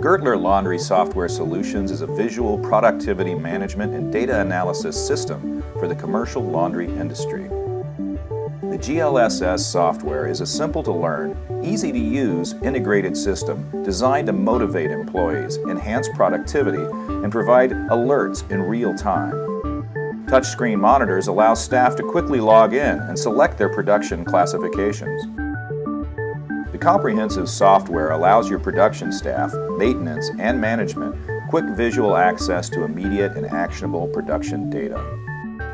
Gurtler Laundry Software Solutions is a visual productivity management and data analysis system for the commercial laundry industry. The GLSS software is a simple-to-learn, easy-to-use integrated system designed to motivate employees, enhance productivity, and provide alerts in real time. Touchscreen monitors allow staff to quickly log in and select their production classifications. The comprehensive software allows your production staff, maintenance, and management quick visual access to immediate and actionable production data.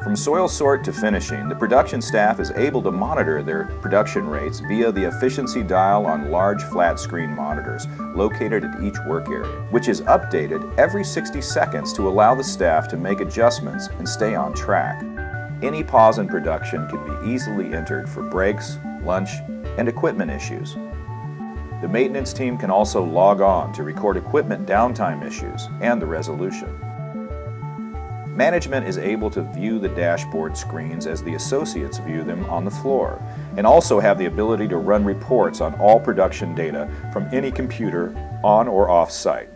From soil sort to finishing, the production staff is able to monitor their production rates via the efficiency dial on large flat-screen monitors located at each work area, which is updated every 60 seconds to allow the staff to make adjustments and stay on track. Any pause in production can be easily entered for breaks, lunch, and equipment issues. The maintenance team can also log on to record equipment downtime issues and the resolution. Management is able to view the dashboard screens as the associates view them on the floor, and also have the ability to run reports on all production data from any computer on or off site.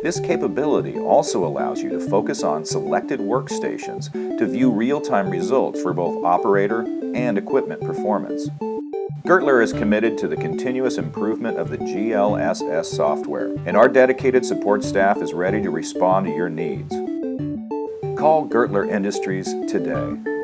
This capability also allows you to focus on selected workstations to view real-time results for both operator and equipment performance. Gurtler is committed to the continuous improvement of the GLSS software, and our dedicated support staff is ready to respond to your needs. Call Gurtler Industries today.